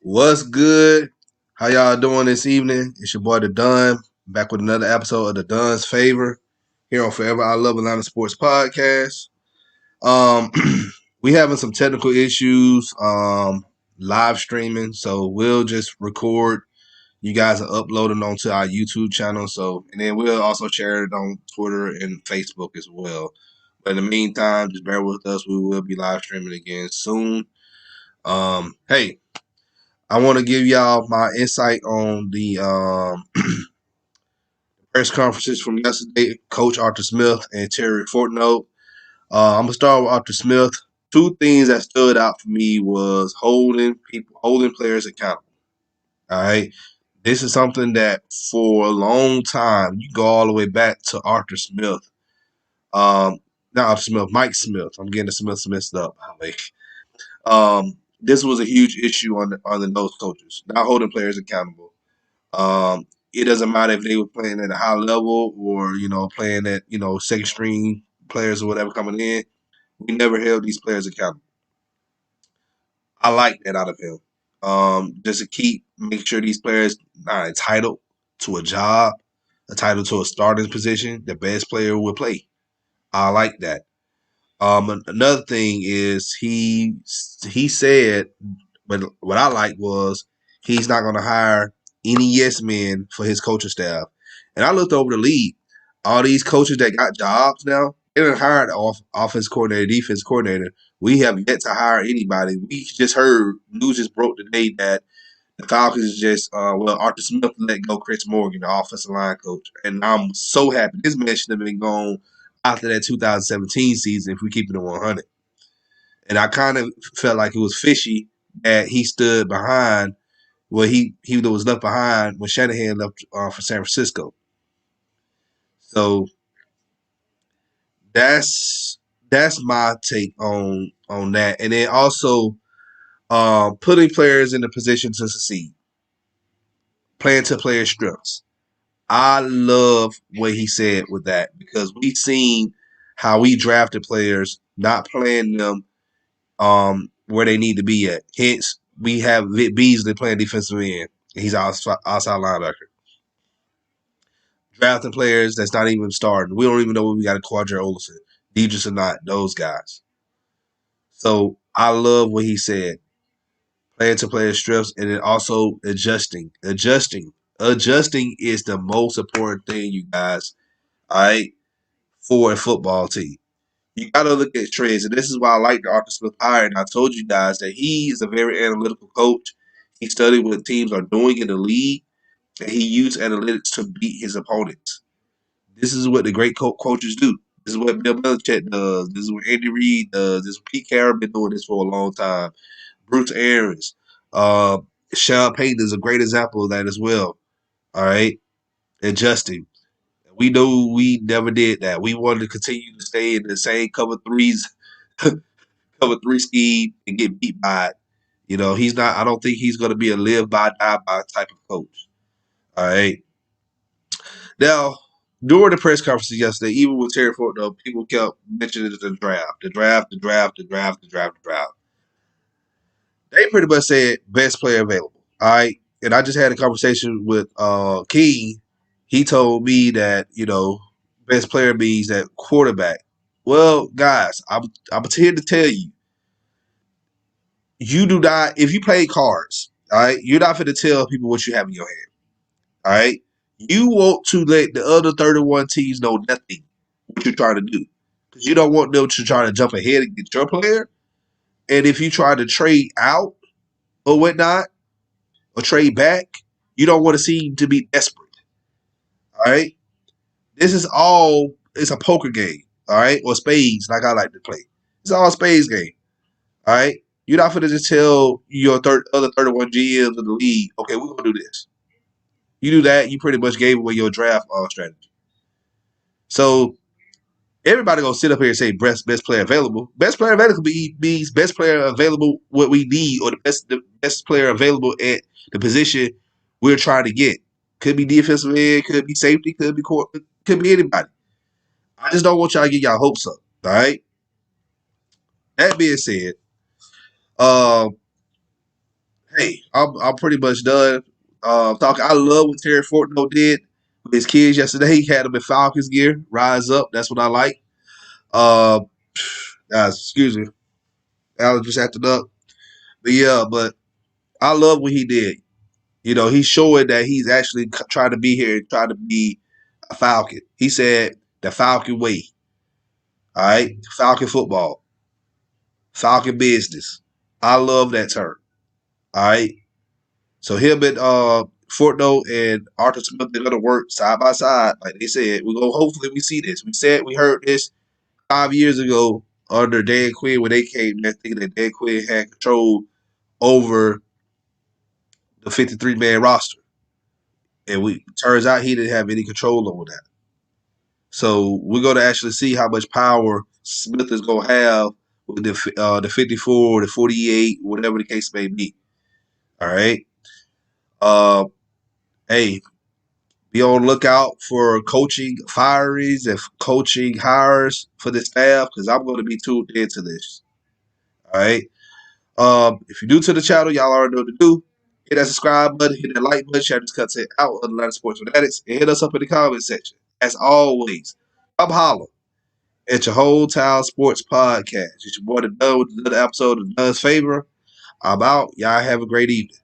What's good? How y'all doing this evening? It's your boy the Dunn, back with another episode of the Dunn's Favor here on Forever I Love Atlanta Sports Podcast. Um, we having some technical issues, live streaming, so we'll just record. You guys are uploading onto our YouTube channel, and then we'll also share it on Twitter and Facebook as well. But in the meantime, just bear with us. We will be live streaming again soon. Hey, I want to give y'all my insight on the press conferences from yesterday. Coach Arthur Smith and Terry Fontenot. I'm gonna start with Arthur Smith. Two things that stood out for me was holding players accountable. All right, this is something that for a long time you go all the way back to Arthur Smith. Not Arthur Smith, Mike Smith. I'm getting the Smiths mixed up. This was a huge issue on the nose coaches, not holding players accountable. It doesn't matter if they were playing at a high level or, playing at, second string players or whatever coming in. We never held these players accountable. I like that out of him. Just to make sure these players are entitled to a job, entitled to a starting position. The best player will play. I like that. Another thing is he said, but what I like was he's not going to hire any yes men for his coaching staff. And I looked over the league. All these coaches that got jobs now, they didn't hire the offense coordinator, defense coordinator. We have yet to hire anybody. We just heard news just broke today that the Falcons just Arthur Smith let go Chris Morgan, the offensive line coach, and I'm so happy. This man should have been gone after that 2017 season if we keep it at 100. And I kind of felt like it was fishy that he stood behind. Well, he was left behind when Shanahan left for San Francisco. So that's my take on that. And then also putting players in a position to succeed, playing to players' strengths. I love what he said with that because we've seen how we drafted players not playing them where they need to be at. Hence, we have Vic Beasley playing defensive end. He's outside linebacker. Drafting players that's not even starting. We don't even know what we got a Quadra Olsen, Deidris or not, those guys. So I love what he said. Playing to player strips and then also adjusting. Adjusting is the most important thing, you guys, all right, for a football team. You got to look at trends, and this is why I like the Arthur Smith hire. And I told you guys that he is a very analytical coach. He studied what teams are doing in the league, and he used analytics to beat his opponents. This is what the great coaches do. This is what Bill Belichick does. This is what Andy Reid does. This is what Pete Carroll been doing this for a long time. Bruce Arians. Uh, Sean Payton is a great example of that as well. All right. Adjusting. We know we never did that. We wanted to continue to stay in the same cover three scheme and get beat by it. He's not. I don't think he's going to be a live by die by type of coach. All right. Now, during the press conferences yesterday, even with Terry Ford, though, people kept mentioning the draft, the draft, the draft, the draft, the draft, the draft. They pretty much said best player available. All right. And I just had a conversation with King. He told me that, best player means that quarterback. Well, guys, I'm here to tell you, you do not, if you play cards, all right, you're not going to tell people what you have in your hand. All right. You want to let the other 31 teams know nothing what you're trying to do. Because you don't want them to try to jump ahead and get your player. And if you try to trade out or whatnot, or trade back, you don't want to seem to be desperate. All right. This is all, it's a poker game. All right. Or spades, like I like to play. It's all a spades game. All right. You're not going to just tell your other 31 GMs of the league, okay, we're going to do this. You do that, you pretty much gave away your draft strategy. So everybody gonna sit up here and say best player available. Best player available means best player available what we need, or the best player available at the position we're trying to get. Could be defensive end, could be safety, could be anybody. I just don't want y'all to get y'all hopes up. All right. That being said, uh, Hey, I'm pretty much done. Talking. I love what Terry Fontenot did with his kids yesterday. He had them in Falcons gear. Rise up. That's what I like. Uh, Guys, excuse me. Alan just acted up. But yeah, but I love what he did. You know, he's showing that he's actually trying to be here and trying to be a Falcon. He said the Falcon way. All right, Falcon football, Falcon business. I love that term. All right. So him and Fortno and Arthur Smith, they're gonna work side by side, like they said. We go. Hopefully, we see this. We heard this 5 years ago under Dan Quinn when they came there, thinking that Dan Quinn had control over the 53-man roster, and we turns out he didn't have any control over that. So we're gonna actually see how much power Smith is gonna have with the 54, the 48, whatever the case may be. All right. Uh, hey, be on the lookout for coaching firings and coaching hires for the staff because I'm going to be tuned into this. All right. If you're new to the channel, y'all already know what to do. Hit that subscribe button, hit that like button, share this content out with Atlanta Sports Fanatics, and hit us up in the comment section. As always, I'm Holla at your Whole Town Sports Podcast. It's your boy, The Dub, with another episode of Doug's Favor. I'm out. Y'all have a great evening.